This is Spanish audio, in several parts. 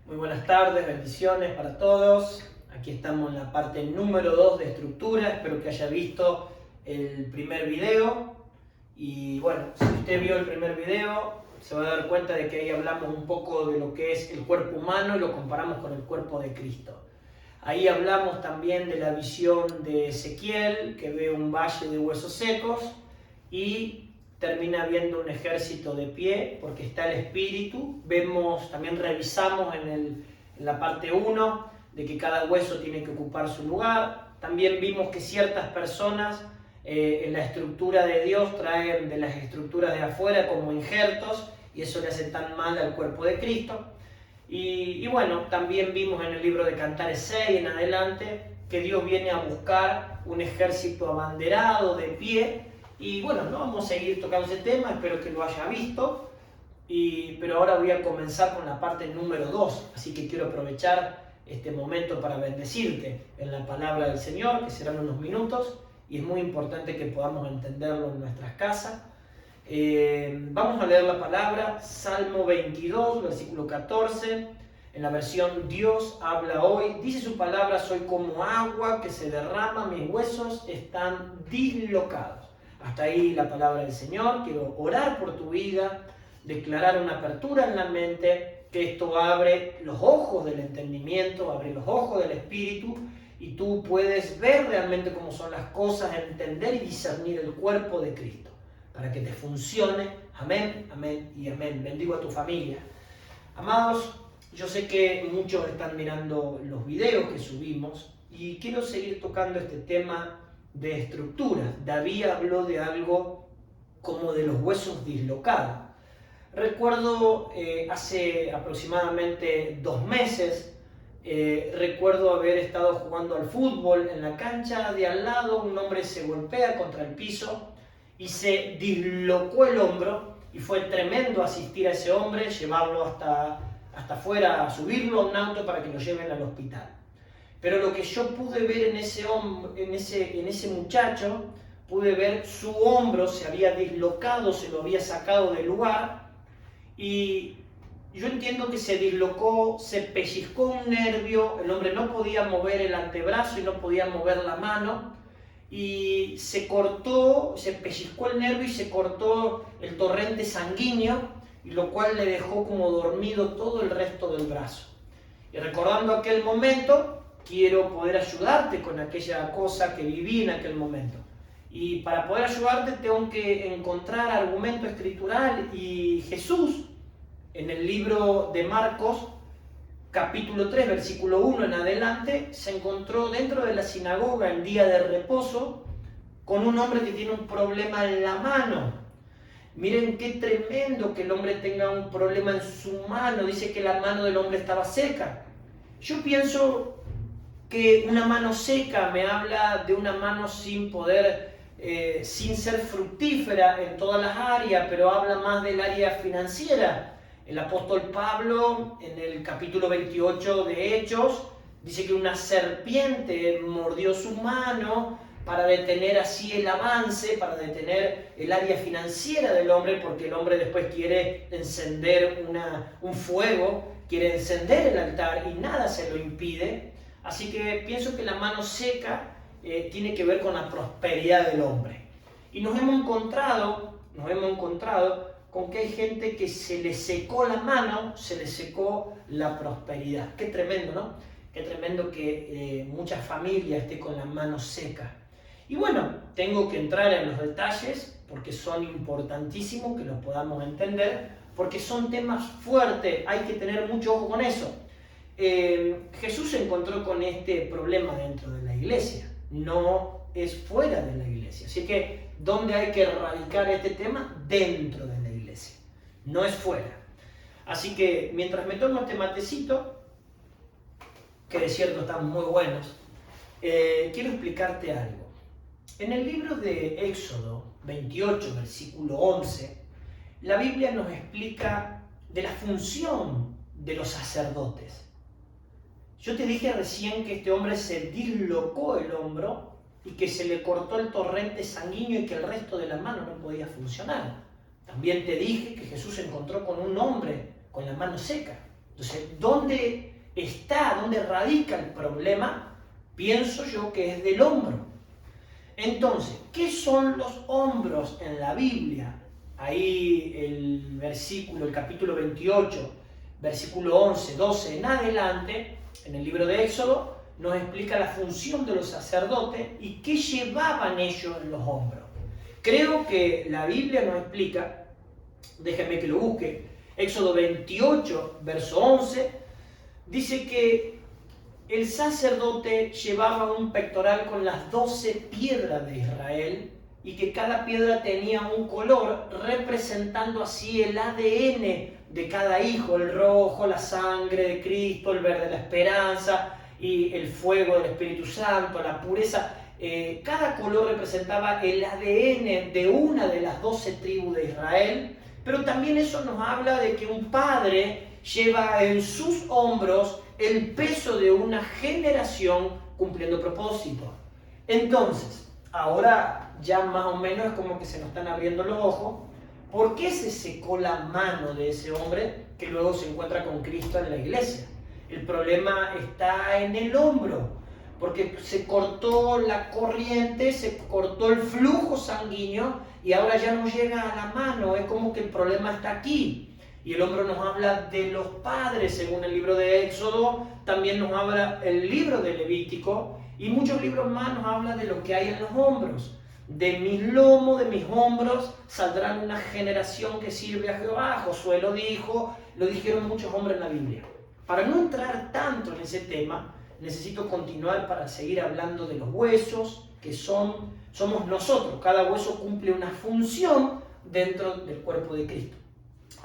Muy buenas tardes, bendiciones para todos. Aquí estamos en la parte número 2 de estructura. Espero que haya visto el primer video. Y bueno, si usted vio el primer video, se va a dar cuenta de que ahí hablamos un poco de lo que es el cuerpo humano y lo comparamos con el cuerpo de Cristo. Ahí hablamos también de la visión de Ezequiel, que ve un valle de huesos secos y termina viendo un ejército de pie, porque está el espíritu. También revisamos en la parte 1 de que cada hueso tiene que ocupar su lugar. También vimos que ciertas personas en la estructura de Dios traen de las estructuras de afuera como injertos, y eso le hace tan mal al cuerpo de Cristo. Y bueno, también vimos en el libro de Cantares 6 en adelante que Dios viene a buscar un ejército abanderado de pie. Y bueno, no vamos a seguir tocando ese tema, espero que lo haya visto, pero ahora voy a comenzar con la parte número 2, así que quiero aprovechar este momento para bendecirte en la palabra del Señor, que serán unos minutos, y es muy importante que podamos entenderlo en nuestras casas. Vamos a leer la palabra, Salmo 22, versículo 14, en la versión Dios habla hoy. Dice su palabra: soy como agua que se derrama, mis huesos están dislocados. Hasta ahí la palabra del Señor. Quiero orar por tu vida, declarar una apertura en la mente, que esto abre los ojos del entendimiento, abre los ojos del espíritu, y tú puedes ver realmente cómo son las cosas, entender y discernir el cuerpo de Cristo, para que te funcione. Amén, amén y amén. Bendigo a tu familia. Amados, yo sé que muchos están mirando los videos que subimos, y quiero seguir tocando este tema de estructura. David habló de algo como de los huesos dislocados. Recuerdo hace aproximadamente 2 meses, recuerdo haber estado jugando al fútbol en la cancha de al lado. Un hombre se golpea contra el piso y se dislocó el hombro, y fue tremendo asistir a ese hombre, llevarlo hasta afuera, subirlo a un auto para que lo lleven al hospital. Pero lo que yo pude ver en ese muchacho, pude ver su hombro se había dislocado, se lo había sacado del lugar, y yo entiendo que se dislocó, se pellizcó un nervio, el hombre no podía mover el antebrazo y no podía mover la mano, y se cortó, se pellizcó el nervio y se cortó el torrente sanguíneo, y lo cual le dejó como dormido todo el resto del brazo. Y recordando aquel momento, quiero poder ayudarte con aquella cosa que viví en aquel momento. Y para poder ayudarte tengo que encontrar argumento escritural, y Jesús, en el libro de Marcos, capítulo 3, versículo 1 en adelante, se encontró dentro de la sinagoga en día de reposo con un hombre que tiene un problema en la mano. Miren qué tremendo que el hombre tenga un problema en su mano. Dice que la mano del hombre estaba seca. Yo pienso que una mano seca me habla de una mano sin poder, sin ser fructífera en todas las áreas, pero habla más del área financiera. El apóstol Pablo, en el capítulo 28 de Hechos, dice que una serpiente mordió su mano para detener así el avance, para detener el área financiera del hombre, porque el hombre después quiere encender un fuego, quiere encender el altar y nada se lo impide. Así que pienso que la mano seca tiene que ver con la prosperidad del hombre. Y nos hemos encontrado con que hay gente que se le secó la mano, se le secó la prosperidad. Qué tremendo, ¿no? Qué tremendo que muchas familias estén con la mano seca. Y bueno, tengo que entrar en los detalles porque son importantísimos que los podamos entender, porque son temas fuertes, hay que tener mucho ojo con eso. Jesús se encontró con este problema dentro de la iglesia, no es fuera de la iglesia. Así que, ¿dónde hay que erradicar este tema? Dentro de la iglesia, no es fuera. Así que, mientras me tomo este matecito, que de cierto están muy buenos, quiero explicarte algo. En el libro de Éxodo 28, versículo 11, la Biblia nos explica de la función de los sacerdotes. Yo te dije recién que este hombre se dislocó el hombro y que se le cortó el torrente sanguíneo y que el resto de la mano no podía funcionar. También te dije que Jesús se encontró con un hombre con la mano seca. Entonces, ¿dónde radica el problema? Pienso yo que es del hombro. Entonces, ¿qué son los hombros en la Biblia? Ahí el capítulo 28, versículo 11, 12 en adelante, en el libro de Éxodo, nos explica la función de los sacerdotes y qué llevaban ellos en los hombros. Creo que la Biblia nos explica, déjenme que lo busque, Éxodo 28, verso 11, dice que el sacerdote llevaba un pectoral con las 12 piedras de Israel y que cada piedra tenía un color representando así el ADN de cada hijo, el rojo, la sangre de Cristo, el verde, la esperanza y el fuego del Espíritu Santo, la pureza. Cada color representaba el ADN de una de las 12 tribus de Israel, pero también eso nos habla de que un padre lleva en sus hombros el peso de una generación cumpliendo propósito. Entonces, ahora ya más o menos es como que se nos están abriendo los ojos. ¿Por qué se secó la mano de ese hombre que luego se encuentra con Cristo en la iglesia? El problema está en el hombro, porque se cortó la corriente, se cortó el flujo sanguíneo y ahora ya no llega a la mano. Es como que el problema está aquí. Y el hombro nos habla de los padres, según el libro de Éxodo, también nos habla el libro de Levítico, y muchos libros más nos habla de lo que hay en los hombros. De mis lomos, de mis hombros, saldrán una generación que sirve a Jehová. Josué lo dijo, lo dijeron muchos hombres en la Biblia. Para no entrar tanto en ese tema, necesito continuar para seguir hablando de los huesos, que somos nosotros. Cada hueso cumple una función dentro del cuerpo de Cristo.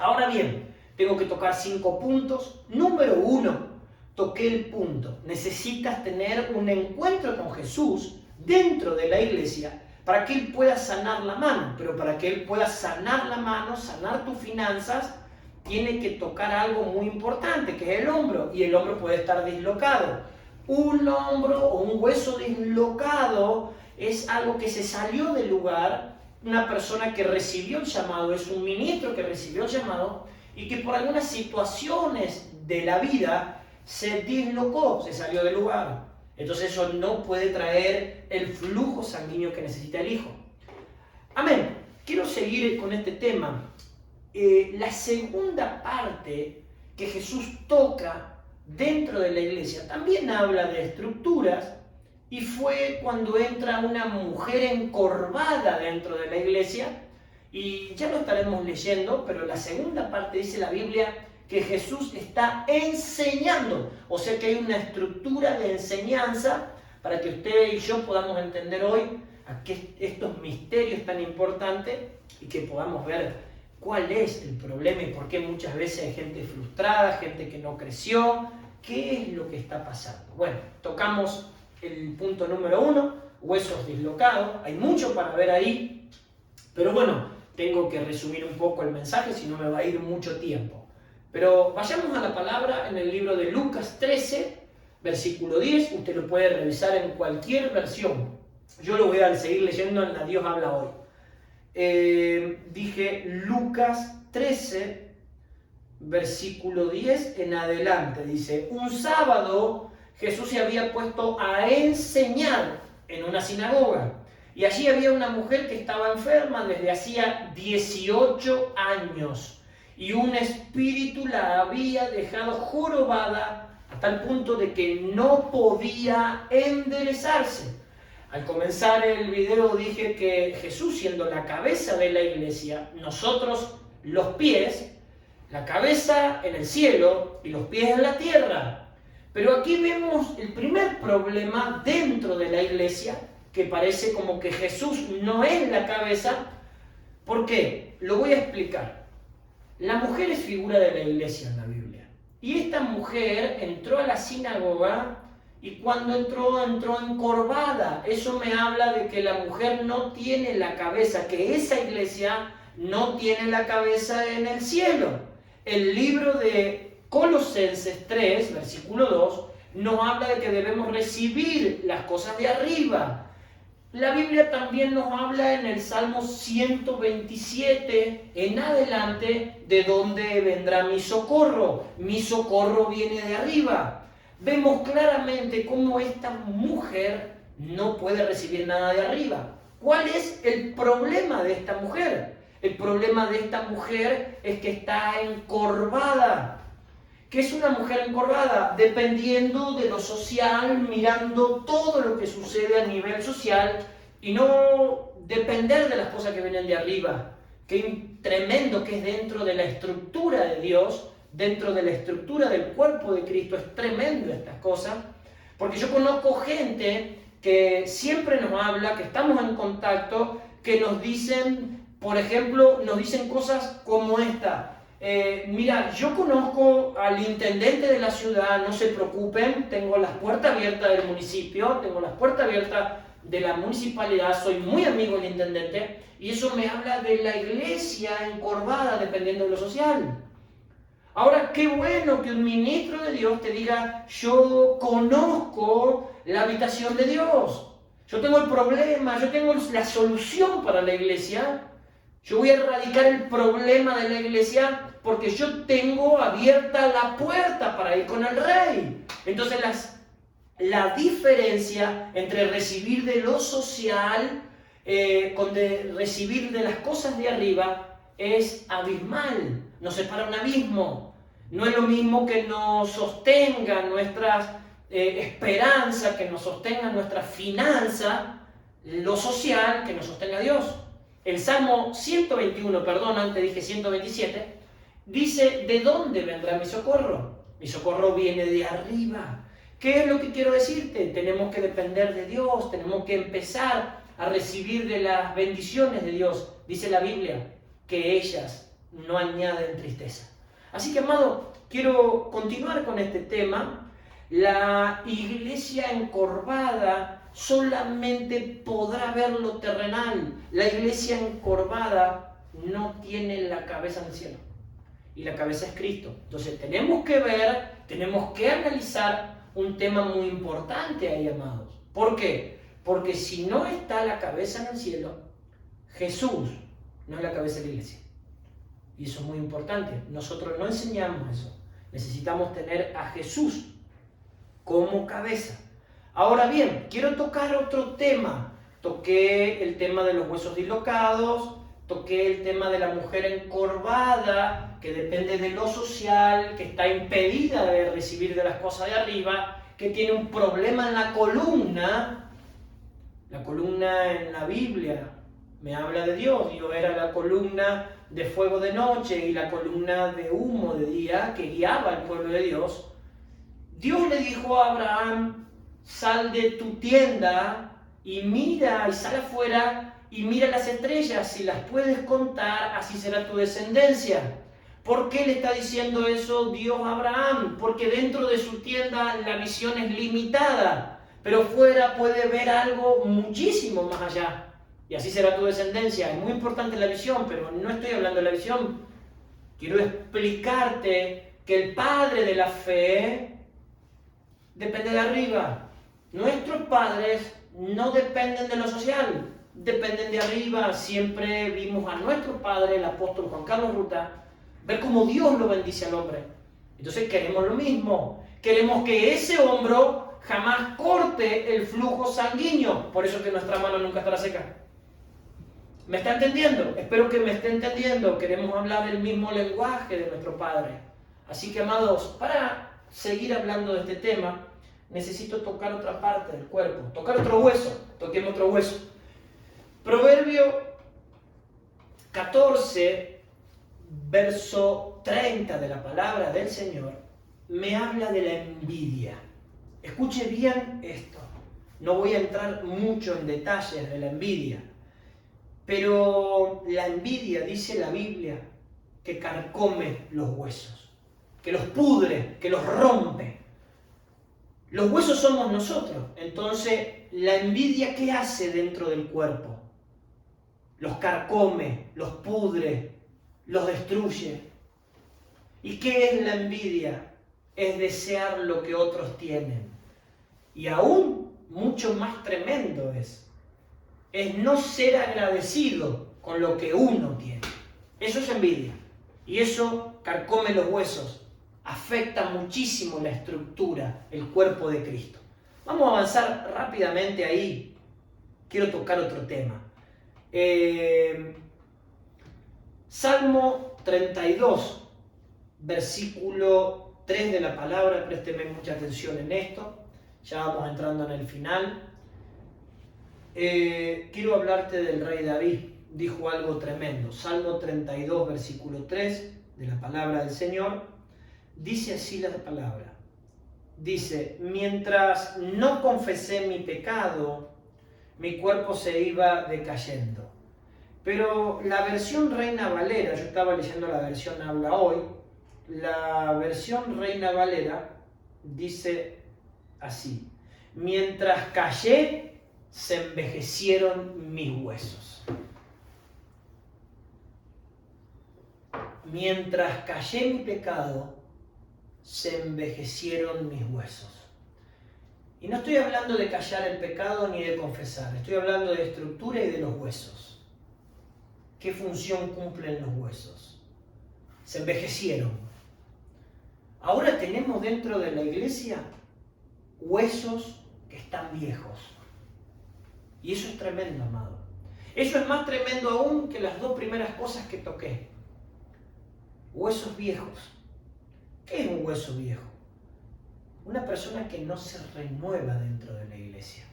Ahora bien, tengo que tocar 5 puntos. Número 1, toqué el punto. Necesitas tener un encuentro con Jesús dentro de la iglesia para que Él pueda sanar la mano. Pero para que Él pueda sanar la mano, sanar tus finanzas, tiene que tocar algo muy importante, que es el hombro. Y el hombro puede estar dislocado. Un hombro o un hueso dislocado es algo que se salió del lugar. Una persona que recibió el llamado, es un ministro que recibió el llamado y que por algunas situaciones de la vida se dislocó, se salió del lugar. Entonces eso no puede traer el flujo sanguíneo que necesita el hijo. Amén. Quiero seguir con este tema. La segunda parte que Jesús toca dentro de la iglesia también habla de estructuras. Y fue cuando entra una mujer encorvada dentro de la iglesia, y ya lo estaremos leyendo, pero la segunda parte dice la Biblia que Jesús está enseñando, o sea que hay una estructura de enseñanza para que usted y yo podamos entender hoy estos misterios tan importantes y que podamos ver cuál es el problema y por qué muchas veces hay gente frustrada, gente que no creció, qué es lo que está pasando. Bueno, tocamos el punto número 1, huesos dislocados. Hay mucho para ver ahí, pero bueno, tengo que resumir un poco el mensaje, si no me va a ir mucho tiempo. Pero vayamos a la palabra en el libro de Lucas 13, versículo 10. Usted lo puede revisar en cualquier versión. Yo lo voy a seguir leyendo en la Dios habla hoy. Dije Lucas 13, versículo 10 en adelante. Dice, un sábado Jesús se había puesto a enseñar en una sinagoga. Y allí había una mujer que estaba enferma desde hacía 18 años. Y un espíritu la había dejado jorobada hasta el punto de que no podía enderezarse. Al comenzar el video dije que Jesús, siendo la cabeza de la iglesia, nosotros los pies, la cabeza en el cielo y los pies en la tierra. Pero aquí vemos el primer problema dentro de la iglesia, que parece como que Jesús no es la cabeza. ¿Por qué? Lo voy a explicar. La mujer es figura de la iglesia en la Biblia. Y esta mujer entró a la sinagoga y cuando entró encorvada. Eso me habla de que la mujer no tiene la cabeza, que esa iglesia no tiene la cabeza en el cielo. El libro de Colosenses 3, versículo 2, nos habla de que debemos recibir las cosas de arriba. La Biblia también nos habla en el Salmo 127 en adelante de dónde vendrá mi socorro. Mi socorro viene de arriba. Vemos claramente cómo esta mujer no puede recibir nada de arriba. ¿Cuál es el problema de esta mujer? El problema de esta mujer es que está encorvada. ¿Qué es una mujer encorvada? Dependiendo de lo social, mirando todo lo que sucede a nivel social y no depender de las cosas que vienen de arriba. Qué tremendo que es dentro de la estructura de Dios, dentro de la estructura del cuerpo de Cristo. Es tremendo estas cosas, porque yo conozco gente que siempre nos habla, que estamos en contacto, que nos dicen, por ejemplo, nos dicen cosas como esta. Mira, yo conozco al intendente de la ciudad, no se preocupen, tengo las puertas abiertas del municipio, tengo las puertas abiertas de la municipalidad, soy muy amigo del intendente, y eso me habla de la iglesia encorvada dependiendo de lo social. Ahora, qué bueno que un ministro de Dios te diga, yo conozco la habitación de Dios, yo tengo el problema, yo tengo la solución para la iglesia. Yo voy a erradicar el problema de la iglesia porque yo tengo abierta la puerta para ir con el rey. Entonces la diferencia entre recibir de lo social con recibir de las cosas de arriba es abismal. Nos separa un abismo. No es lo mismo que nos sostenga nuestras esperanzas, que nos sostenga nuestra finanza, lo social, que nos sostenga Dios. El Salmo 121, perdón, antes dije 127, dice, ¿de dónde vendrá mi socorro? Mi socorro viene de arriba. ¿Qué es lo que quiero decirte? Tenemos que depender de Dios, tenemos que empezar a recibir de las bendiciones de Dios. Dice la Biblia que ellas no añaden tristeza. Así que, amado, quiero continuar con este tema. La iglesia encorvada solamente podrá ver lo terrenal. La iglesia encorvada no tiene la cabeza en el cielo. Y la cabeza es Cristo. Entonces tenemos que ver, tenemos que analizar un tema muy importante ahí, amados. ¿Por qué? Porque si no está la cabeza en el cielo, Jesús no es la cabeza de la iglesia. Y eso es muy importante. Nosotros no enseñamos eso. Necesitamos tener a Jesús como cabeza. Ahora bien, quiero tocar otro tema. Toqué el tema de los huesos dislocados, toqué el tema de la mujer encorvada, que depende de lo social, que está impedida de recibir de las cosas de arriba, que tiene un problema en la columna. La columna en la Biblia me habla de Dios. Dios era la columna de fuego de noche y la columna de humo de día que guiaba al pueblo de Dios. Dios le dijo a Abraham, sal de tu tienda y mira, y sal afuera y mira las estrellas, si las puedes contar, así será tu descendencia. ¿Por qué le está diciendo eso Dios a Abraham? Porque dentro de su tienda la visión es limitada, pero fuera puede ver algo muchísimo más allá. Y así será tu descendencia. Es muy importante la visión, pero no estoy hablando de la visión. Quiero explicarte que el padre de la fe depende de arriba. Nuestros padres no dependen de lo social, dependen de arriba. Siempre vimos a nuestro padre, el apóstol Juan Carlos Ruta, ver cómo Dios lo bendice al hombre. Entonces queremos lo mismo. Queremos que ese hombro jamás corte el flujo sanguíneo. Por eso que nuestra mano nunca estará seca. ¿Me está entendiendo? Espero que me esté entendiendo. Queremos hablar el mismo lenguaje de nuestro Padre. Así que, amados, para seguir hablando de este tema, necesito tocar otra parte del cuerpo, tocar otro hueso. Toquemos otro hueso. Proverbio 14, verso 30 de la palabra del Señor, me habla de la envidia. Escuche bien esto. No voy a entrar mucho en detalles de la envidia, pero la envidia, dice la Biblia, que carcome los huesos, que los pudre, que los rompe. Los huesos somos nosotros. Entonces, la envidia, ¿qué hace dentro del cuerpo? Los carcome, los pudre, los destruye. ¿Y qué es la envidia? Es desear lo que otros tienen. Y aún mucho más tremendo es es no ser agradecido con lo que uno tiene. Eso es envidia. Y eso carcome los huesos, afecta muchísimo la estructura, el cuerpo de Cristo. Vamos a avanzar rápidamente ahí. Quiero tocar otro tema. Salmo 32, versículo 3 de la palabra, présteme mucha atención en esto, ya vamos entrando en el final. Quiero hablarte del rey David, dijo algo tremendo. Salmo 32, versículo 3 de la palabra del Señor, dice así la palabra. Dice, mientras no confesé mi pecado, mi cuerpo se iba decayendo. Pero la versión Reina Valera, yo estaba leyendo la versión Habla Hoy, la versión Reina Valera dice así, mientras callé, se envejecieron mis huesos. Mientras callé mi pecado, se envejecieron mis huesos. Y no estoy hablando de callar el pecado ni de confesar, estoy hablando de estructura y de los huesos. ¿Qué función cumplen los huesos? Se envejecieron. Ahora tenemos dentro de la iglesia huesos que están viejos. Y eso es tremendo, amado. Eso es más tremendo aún que las dos primeras cosas que toqué. Huesos viejos. ¿Qué es un hueso viejo? Una persona que no se renueva dentro de la iglesia.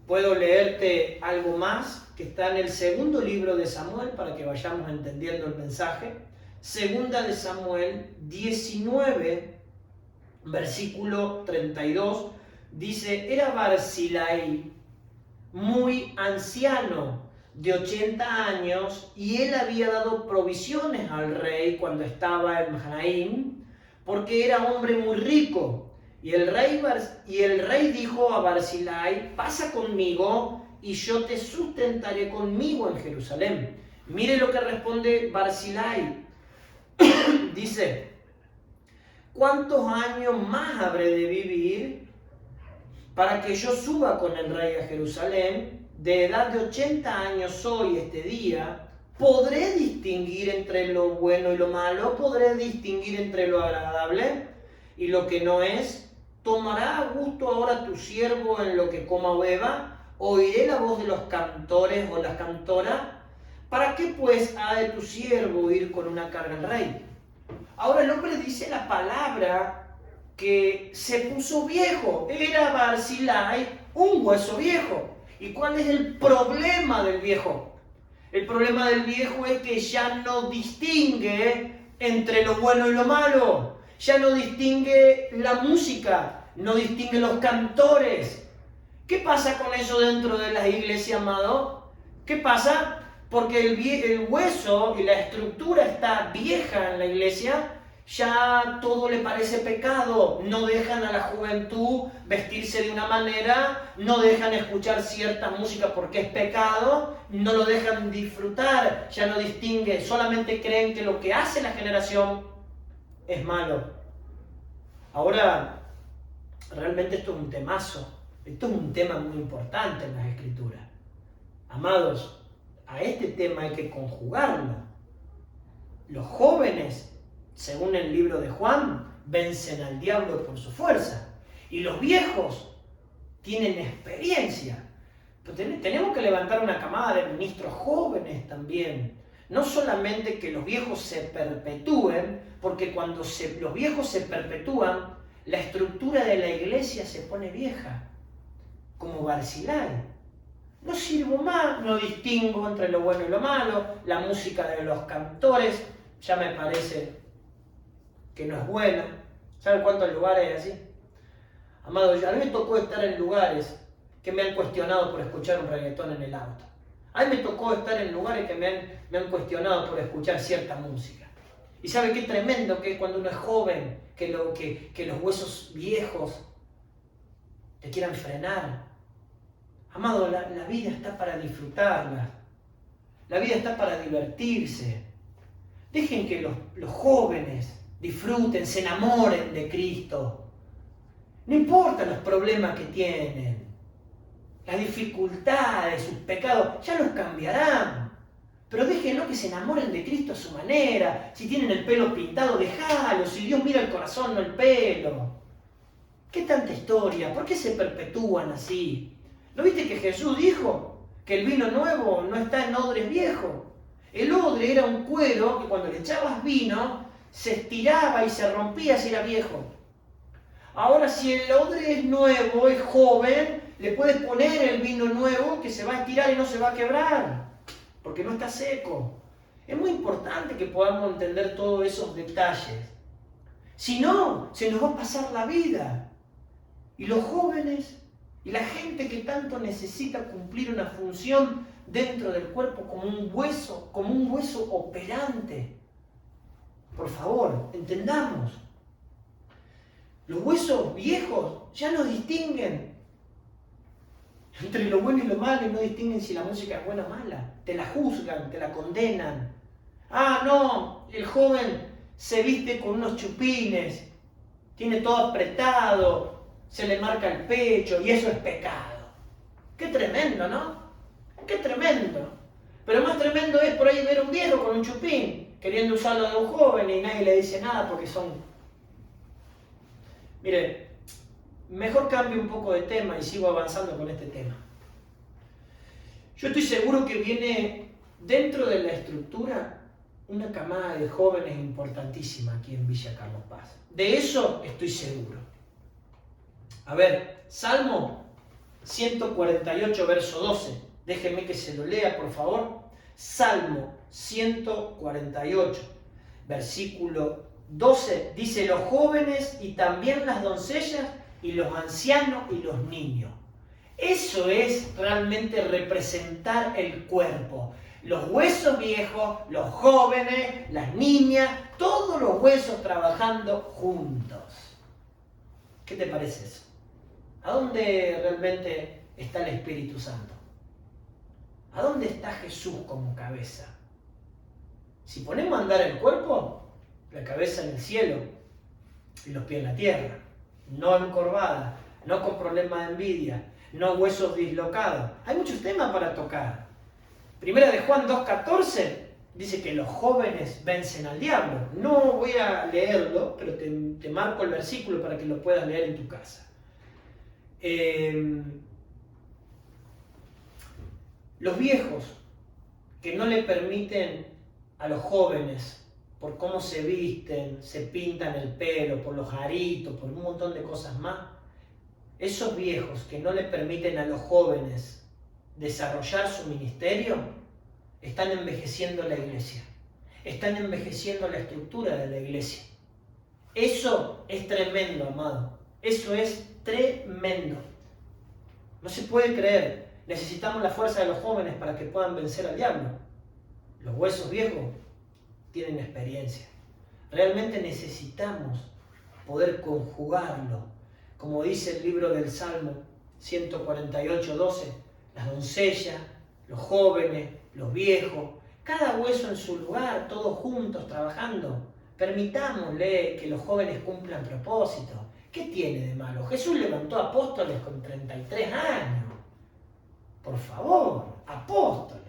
Puedo leerte algo más que está en el segundo libro de Samuel para que vayamos entendiendo el mensaje. Segunda de Samuel 19, versículo 32, dice, era Barzillai muy anciano, de 80 años, y él había dado provisiones al rey cuando estaba en Mahanaim, porque era hombre muy rico. Y el rey dijo a Barzillai, pasa conmigo y yo te sustentaré conmigo en Jerusalén. Mire lo que responde Barzillai. Dice, ¿cuántos años más habré de vivir para que yo suba con el rey a Jerusalén? De edad de 80 años soy este día. ¿Podré distinguir entre lo bueno y lo malo? ¿Podré distinguir entre lo agradable y lo que no es? ¿Tomará gusto ahora tu siervo en lo que coma o beba? ¿Oiré la voz de los cantores o las cantoras? ¿Para qué pues ha de tu siervo ir con una carga al rey? Ahora el hombre dice la palabra que se puso viejo. Era Barzillai un hueso viejo. ¿Y cuál es el problema del viejo? El problema del viejo es que ya no distingue entre lo bueno y lo malo. Ya no distingue la música, no distingue los cantores. ¿Qué pasa con eso dentro de las iglesias, amado? ¿Qué pasa? Porque el hueso y la estructura está vieja en la iglesia, ya todo le parece pecado. No dejan a la juventud vestirse de una manera, no dejan escuchar cierta música porque es pecado, no lo dejan disfrutar, ya no distingue, solamente creen que lo que hace la generación es malo. Ahora, realmente esto es un temazo, esto es un tema muy importante en las Escrituras. Amados, a este tema hay que conjugarlo. Los jóvenes, según el libro de Juan, vencen al diablo por su fuerza. Y los viejos tienen experiencia. Pero tenemos que levantar una camada de ministros jóvenes también. No solamente que los viejos se perpetúen, porque cuando los viejos se perpetúan, la estructura de la iglesia se pone vieja, como Barzillai. No sirvo más, no distingo entre lo bueno y lo malo, la música de los cantores ya me parece que no es buena. ¿Saben cuántos lugares hay así? Amado, a mí me tocó estar en lugares que me han cuestionado por escuchar un reggaetón en el auto. A mí me tocó estar en lugares que me han cuestionado por escuchar cierta música. Y sabe qué tremendo que es cuando uno es joven, que los huesos viejos te quieran frenar. Amado, la vida está para disfrutarla. La vida está para divertirse. Dejen que los jóvenes disfruten, se enamoren de Cristo. No importa los problemas que tienen. las dificultades, sus pecados, ya los cambiarán. Pero déjenlo que se enamoren de Cristo a su manera. Si tienen el pelo pintado, déjalo. Si Dios mira el corazón, no el pelo. ¿Qué tanta historia? ¿Por qué se perpetúan así? ¿No viste que Jesús dijo que el vino nuevo no está en odres viejos? El odre era un cuero que cuando le echabas vino se estiraba y se rompía si era viejo. Ahora si el odre es nuevo, es joven, le puedes poner el vino nuevo que se va a estirar y no se va a quebrar, porque no está seco. Es muy importante que podamos entender todos esos detalles. Si no, se nos va a pasar la vida. Y los jóvenes y la gente que tanto necesita cumplir una función dentro del cuerpo como un hueso operante. Por favor, entendamos. Los huesos viejos ya no distinguen entre lo bueno y lo malo, y no distinguen si la música es buena o mala. Te la juzgan, te la condenan. Ah, no, el joven se viste con unos chupines, tiene todo apretado, se le marca el pecho y eso es pecado. Qué tremendo, ¿no? Qué tremendo. Pero más tremendo es por ahí ver a un viejo con un chupín, queriendo usarlo de un joven y nadie le dice nada porque son... Mire, mejor cambio un poco de tema y sigo avanzando con este tema. Yo estoy seguro que viene dentro de la estructura una camada de jóvenes importantísima aquí en Villa Carlos Paz. De eso estoy seguro. A ver, Salmo 148, verso 12. Déjenme que se lo lea, por favor. Salmo 148, versículo 12. Dice, los jóvenes y también las doncellas y los ancianos y los niños. Eso es realmente representar el cuerpo. Los huesos viejos, los jóvenes, las niñas, todos los huesos trabajando juntos. ¿Qué te parece eso? ¿A dónde realmente está el Espíritu Santo? ¿A dónde está Jesús como cabeza? Si ponemos a andar el cuerpo, la cabeza en el cielo y los pies en la tierra, no encorvada, no con problemas de envidia, no huesos dislocados. Hay muchos temas para tocar. Primera de Juan 2:14 dice que los jóvenes vencen al diablo. No voy a leerlo, pero te marco el versículo para que lo puedas leer en tu casa. Los viejos que no le permiten a los jóvenes, por cómo se visten, se pintan el pelo, por los aritos, por un montón de cosas más, esos viejos que no le permiten a los jóvenes desarrollar su ministerio, están envejeciendo la iglesia, están envejeciendo la estructura de la iglesia. Eso es tremendo, amado. Eso es tremendo. No se puede creer. Necesitamos la fuerza de los jóvenes para que puedan vencer al diablo. Los huesos viejos tienen experiencia. Realmente necesitamos poder conjugarlo. Como dice el libro del Salmo 148:12, las doncellas, los jóvenes, los viejos, cada hueso en su lugar, todos juntos trabajando. Permitámosle que los jóvenes cumplan propósito. ¿Qué tiene de malo? Jesús levantó apóstoles con 33 años. Por favor, apóstoles.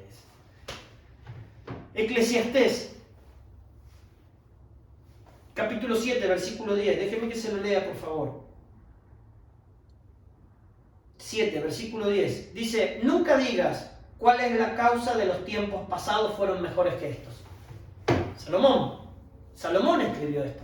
Eclesiastés, capítulo 7, versículo 10. Déjeme que se lo lea, por favor. 7, versículo 10. Dice, nunca digas cuál es la causa de los tiempos pasados fueron mejores que estos. Salomón escribió esto.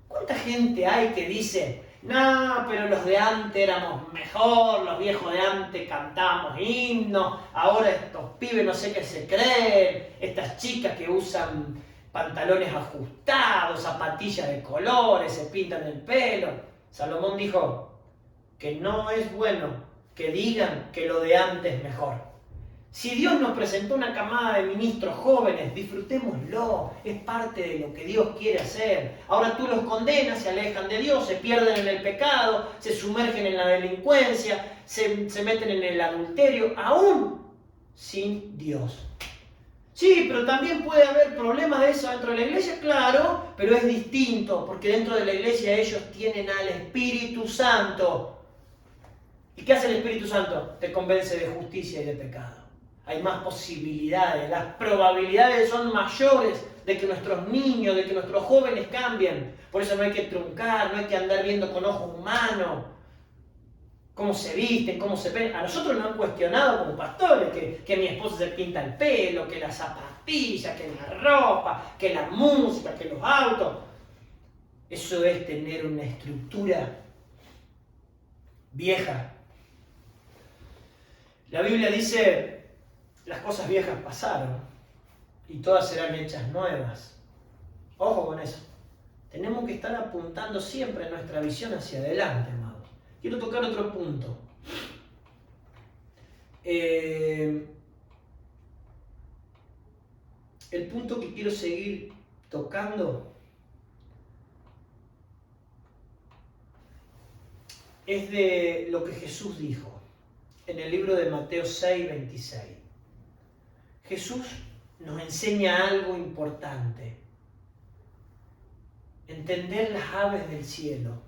¿Cuánta gente hay que dice, no, pero los de antes éramos mejor, los viejos de antes cantamos himnos, ahora estos pibes no sé qué se creen, estas chicas que usan pantalones ajustados, zapatillas de colores, se pintan el pelo? Salomón dijo que no es bueno que digan que lo de antes es mejor. Si Dios nos presentó una camada de ministros jóvenes, disfrutémoslo, es parte de lo que Dios quiere hacer. Ahora tú los condenas, se alejan de Dios, se pierden en el pecado, se sumergen en la delincuencia, se meten en el adulterio, aún sin Dios. Sí, pero también puede haber problemas de eso dentro de la iglesia, claro, pero es distinto, porque dentro de la iglesia ellos tienen al Espíritu Santo. ¿Y qué hace el Espíritu Santo? Te convence de justicia y de pecado. Hay más posibilidades, las probabilidades son mayores de que nuestros niños, de que nuestros jóvenes cambien. Por eso no hay que truncar, no hay que andar viendo con ojos humanos cómo se visten, cómo se ven. A nosotros nos han cuestionado como pastores que mi esposa se pinta el pelo, que las zapatillas, que la ropa, que la música, que los autos. Eso es tener una estructura vieja. La Biblia dice, las cosas viejas pasaron y todas serán hechas nuevas. Ojo con eso. Tenemos que estar apuntando siempre nuestra visión hacia adelante, amados. Quiero tocar otro punto. El punto que quiero seguir tocando es de lo que Jesús dijo en el libro de Mateo 6:26. Jesús nos enseña algo importante. Entender las aves del cielo.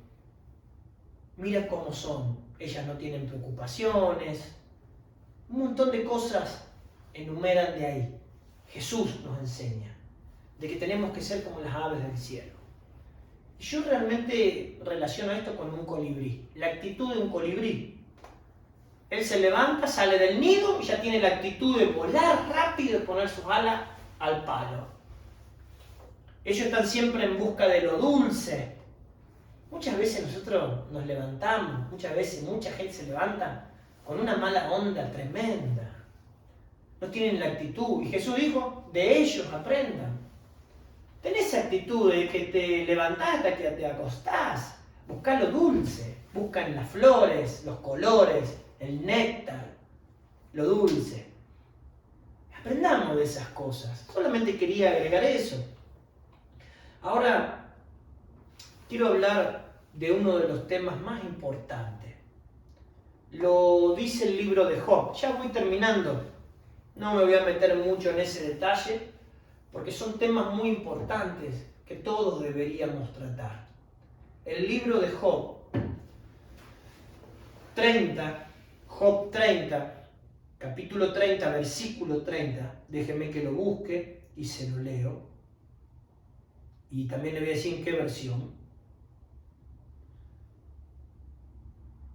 Mira cómo son. Ellas no tienen preocupaciones. Un montón de cosas enumeran de ahí. Jesús nos enseña de que tenemos que ser como las aves del cielo. Y yo realmente relaciono esto con un colibrí. La actitud de un colibrí. Él se levanta, sale del nido y ya tiene la actitud de volar rápido y poner sus alas al palo. Ellos están siempre en busca de lo dulce. Muchas veces nosotros nos levantamos, muchas veces mucha gente se levanta con una mala onda tremenda. No tienen la actitud. Y Jesús dijo, de ellos aprendan. Ten esa actitud de que te levantás hasta que te acostás. Buscá lo dulce. Busca en las flores, los colores, el néctar, lo dulce. Aprendamos de esas cosas. Solamente quería agregar eso. Ahora, quiero hablar de uno de los temas más importantes. Lo dice el libro de Job. Ya voy terminando. No me voy a meter mucho en ese detalle, porque son temas muy importantes que todos deberíamos tratar. El libro de Job 30, Job 30, capítulo 30, versículo 30. Déjeme que lo busque y se lo leo. Y también le voy a decir en qué versión.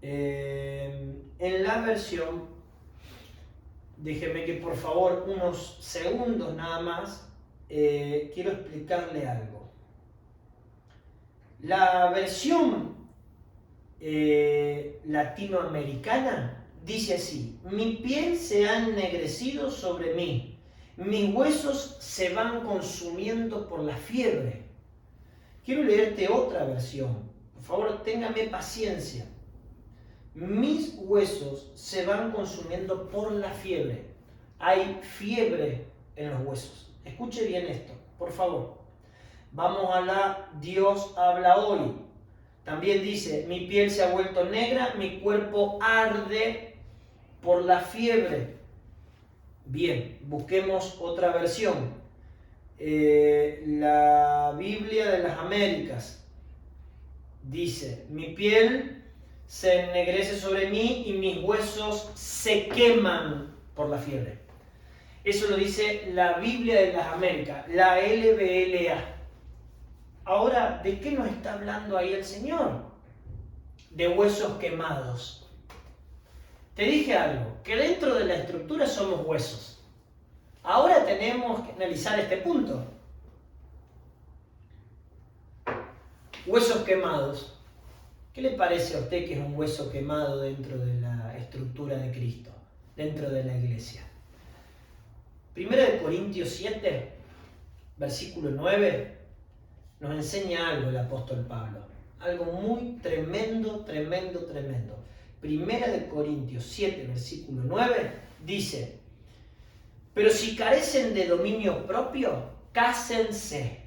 En la versión, déjeme que por favor unos segundos nada más, quiero explicarle algo. La versión latinoamericana dice así: mi piel se ha ennegrecido sobre mí, mis huesos se van consumiendo por la fiebre. Quiero leerte otra versión, por favor téngame paciencia. Mis huesos se van consumiendo por la fiebre. Hay fiebre en los huesos. Escuche bien esto, por favor. Vamos a la Dios habla hoy. También dice, mi piel se ha vuelto negra, mi cuerpo arde por la fiebre. Bien, busquemos otra versión. La Biblia de las Américas dice, mi piel se ennegrece sobre mí y mis huesos se queman por la fiebre. Eso lo dice la Biblia de las Américas, la LBLA. Ahora, ¿de qué nos está hablando ahí el Señor? De huesos quemados. Te dije algo, que dentro de la estructura somos huesos. Ahora tenemos que analizar este punto. Huesos quemados. ¿Qué le parece a usted que es un hueso quemado dentro de la estructura de Cristo, dentro de la iglesia? 1 Corintios 7, versículo 9, nos enseña algo el apóstol Pablo. Algo muy tremendo, tremendo, tremendo. 1 Corintios 7, versículo 9, dice, pero si carecen de dominio propio, cásense.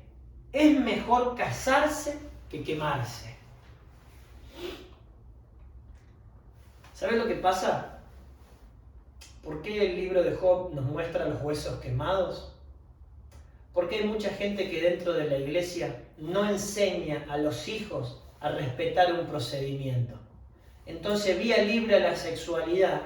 Es mejor casarse que quemarse. ¿Sabes lo que pasa? ¿Por qué el libro de Job nos muestra los huesos quemados? Porque hay mucha gente que dentro de la iglesia no enseña a los hijos a respetar un procedimiento. entonces vía libre a la sexualidad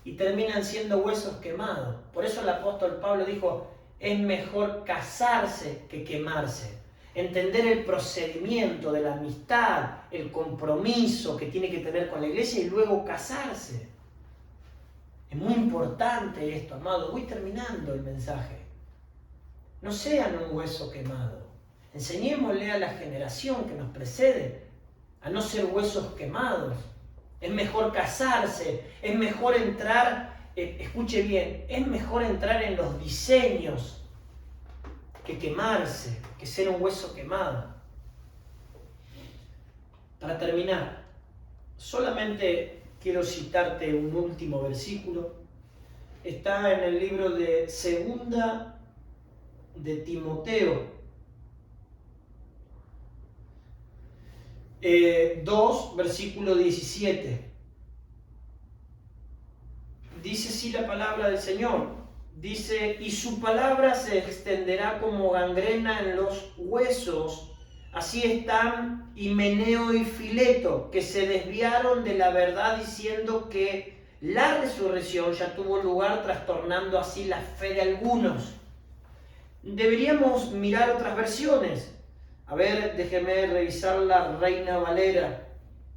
y terminan siendo huesos quemados. Por eso el apóstol Pablo dijo, es mejor casarse que quemarse. Entender el procedimiento de la amistad, el compromiso que tiene que tener con la iglesia y luego casarse. Es muy importante esto, amado. Voy terminando el mensaje. No sean un hueso quemado. Enseñémosle a la generación que nos precede a no ser huesos quemados. Es mejor casarse, es mejor entrar, escuche bien, es mejor entrar en los diseños que quemarse, que ser un hueso quemado. Para terminar, solamente quiero citarte un último versículo. Está en el libro de Segunda de Timoteo 2, versículo 17. Dice así la palabra del Señor. Dice, y su palabra se extenderá como gangrena en los huesos. Así están Himeneo y Fileto, que se desviaron de la verdad diciendo que la resurrección ya tuvo lugar, trastornando así la fe de algunos. Deberíamos mirar otras versiones. A ver, déjeme revisar la Reina Valera.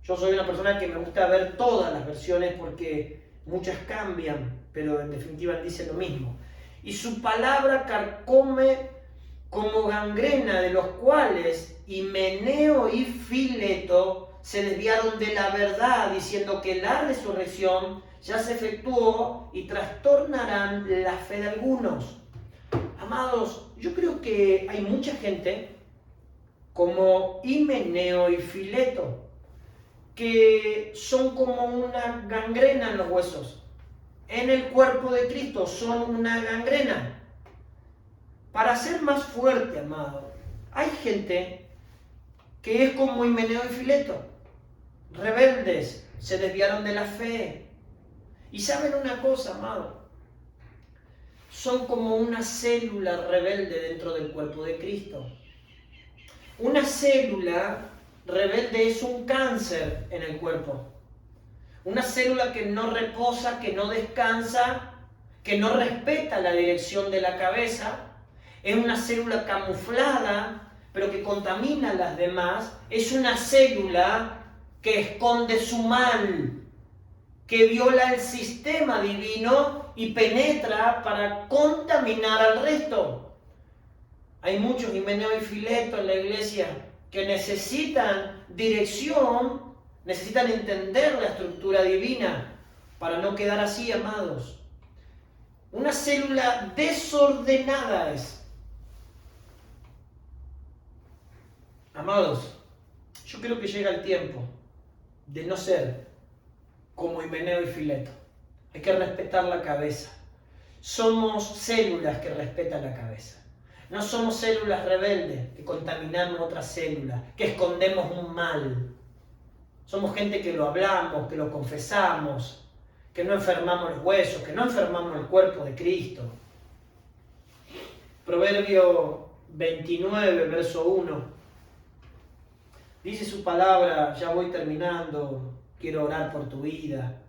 Yo soy una persona que me gusta ver todas las versiones porque muchas cambian, pero en definitiva dicen lo mismo. Y su palabra carcome como gangrena, de los cuales Himeneo y Fileto se desviaron de la verdad, diciendo que la resurrección ya se efectuó y trastornarán la fe de algunos. Amados, yo creo que hay mucha gente como Himeneo y Fileto, que son como una gangrena en los huesos. En el cuerpo de Cristo son una gangrena. Para ser más fuerte, amado, hay gente que es como Himeneo y Fileto, rebeldes, se desviaron de la fe. Y saben una cosa, amado, son como una célula rebelde dentro del cuerpo de Cristo. Una célula rebelde es un cáncer en el cuerpo. Una célula que no reposa, que no descansa, que no respeta la dirección de la cabeza. Es una célula camuflada, pero que contamina a las demás. Es una célula que esconde su mal, que viola el sistema divino y penetra para contaminar al resto. Hay muchos Himeneo y Fileto en la iglesia que necesitan dirección, necesitan entender la estructura divina para no quedar así, amados. Una célula desordenada es. Amados, yo creo que llega el tiempo de no ser como Himeneo y Fileto. Hay que respetar la cabeza. Somos células que respetan la cabeza. No somos células rebeldes que contaminamos otras células, que escondemos un mal. Somos gente que lo hablamos, que lo confesamos, que no enfermamos los huesos, que no enfermamos el cuerpo de Cristo. Proverbio 29, verso 1. Dice su palabra, ya voy terminando, quiero orar por tu vida.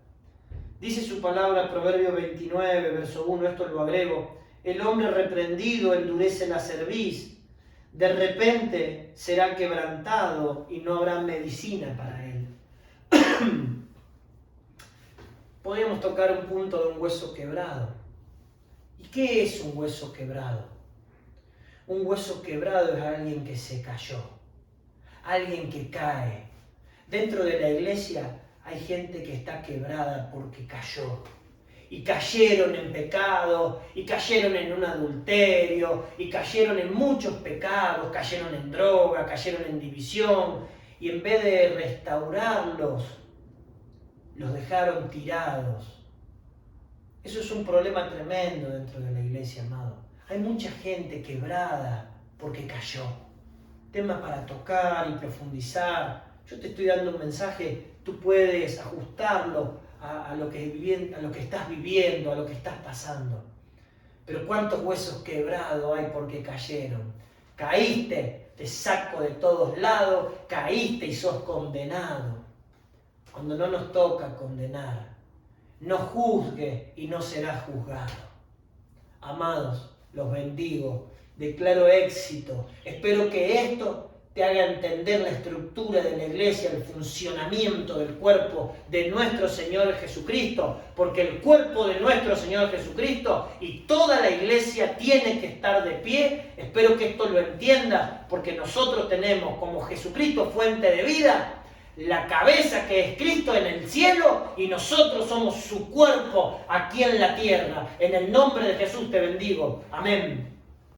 Dice su palabra, Proverbio 29, verso 1, esto lo agrego. El hombre reprendido endurece la cerviz, de repente será quebrantado y no habrá medicina para él. Podríamos tocar un punto de un hueso quebrado. ¿Y qué es un hueso quebrado? Un hueso quebrado es alguien que se cayó, alguien que cae. Dentro de la iglesia hay gente que está quebrada porque cayó. Y cayeron en pecado, y cayeron en un adulterio, y cayeron en muchos pecados, cayeron en droga, cayeron en división, y en vez de restaurarlos, los dejaron tirados. Eso es un problema tremendo dentro de la iglesia, amado. Hay mucha gente quebrada porque cayó. Tema para tocar y profundizar. Yo te estoy dando un mensaje, tú puedes ajustarlo a lo que estás viviendo, a lo que estás pasando. Pero ¿cuántos huesos quebrados hay porque cayeron? Caíste, te saco de todos lados, caíste y sos condenado. cuando no nos toca condenar. No juzgue y no serás juzgado. Amados, los bendigo, declaro éxito. Espero que esto te haga entender la estructura de la iglesia, el funcionamiento del cuerpo de nuestro Señor Jesucristo, porque el cuerpo de nuestro Señor Jesucristo y toda la iglesia tiene que estar de pie. Espero que esto lo entiendas, porque nosotros tenemos como Jesucristo fuente de vida, la cabeza que es Cristo en el cielo y nosotros somos su cuerpo aquí en la tierra. En el nombre de Jesús te bendigo. Amén.